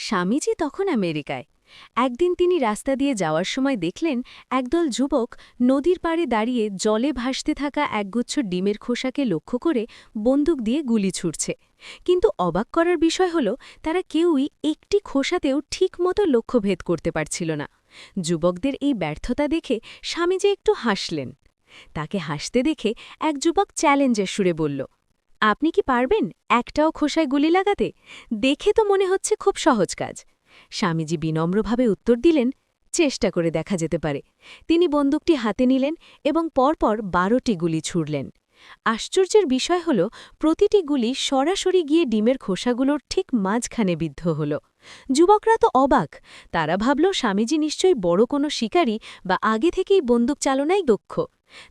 স্বামীজি তখন আমেরিকায়। একদিন তিনি রাস্তা দিয়ে যাওয়ার সময় দেখলেন একদল যুবক নদীর পাড়ে দাঁড়িয়ে জলে ভাসতে থাকা একগুচ্ছ ডিমের খোসাকে লক্ষ্য করে বন্দুক দিয়ে গুলি ছুড়ছে। কিন্তু অবাক করার বিষয় হল তারা কেউই একটি খোসাতেও ঠিকমতো লক্ষ্যভেদ করতে পারছিল না। যুবকদের এই ব্যর্থতা দেখে স্বামীজি একটু হাসলেন। তাকে হাসতে দেখে এক যুবক চ্যালেঞ্জের সুরে বলল, আপনি কি পারবেন একটাও খোসায় গুলি লাগাতে? দেখে তো মনে হচ্ছে খুব সহজ কাজ। স্বামীজি বিনম্রভাবে উত্তর দিলেন, চেষ্টা করে দেখা যেতে পারে। তিনি বন্দুকটি হাতে নিলেন এবং পরপর 12টি গুলি ছুড়লেন। আশ্চর্যের বিষয় হল প্রতিটি গুলি সরাসরি গিয়ে ডিমের খোসাগুলোর ঠিক মাঝখানে বিদ্ধ হল। যুবকরা তো অবাক। তারা ভাবল স্বামীজি নিশ্চয়ই বড় কোনো শিকারী বা আগে থেকেই বন্দুক চালনায় দক্ষ।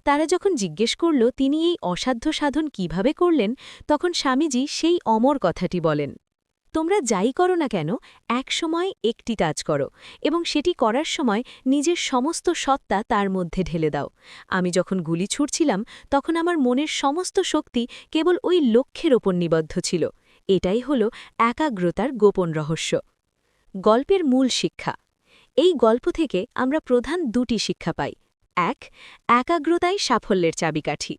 তারা যখন জিজ্ঞেস করল তিনি এই অসাধ্য সাধন কিভাবে করলেন, তখন স্বামীজি সেই অমর কথাটি বলেন, তোমরা যাই করো না কেন এক সময় একটি কাজ করো এবং সেটি করার সময় নিজের সমস্ত সত্তা তার মধ্যে ঢেলে দাও। আমি যখন গুলি ছুড়ছিলাম তখন আমার মনের সমস্ত শক্তি কেবল ওই লক্ষ্যের ওপর নিবদ্ধ ছিল। এটাই হল একাগ্রতার গোপন রহস্য। গল্পের মূল শিক্ষা। এই গল্প থেকে আমরা প্রধান দুটি শিক্ষা পাই। ১. একাগ্রতাই সাফল্যের চাবিকাঠি।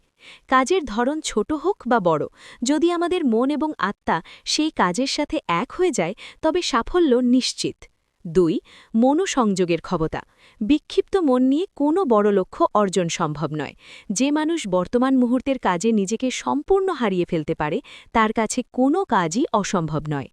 কাজের ধরন ছোট হোক বা বড়, যদি আমাদের মন এবং আত্মা সেই কাজের সাথে এক হয়ে যায় তবে সাফল্য নিশ্চিত। ২. মনোসংযোগের ক্ষমতা। বিক্ষিপ্ত মন নিয়ে কোনো বড় লক্ষ্য অর্জন সম্ভব নয়। যে মানুষ বর্তমান মুহূর্তের কাজে নিজেকে সম্পূর্ণ হারিয়ে ফেলতে পারে তার কাছে কোনো কাজই অসম্ভব নয়।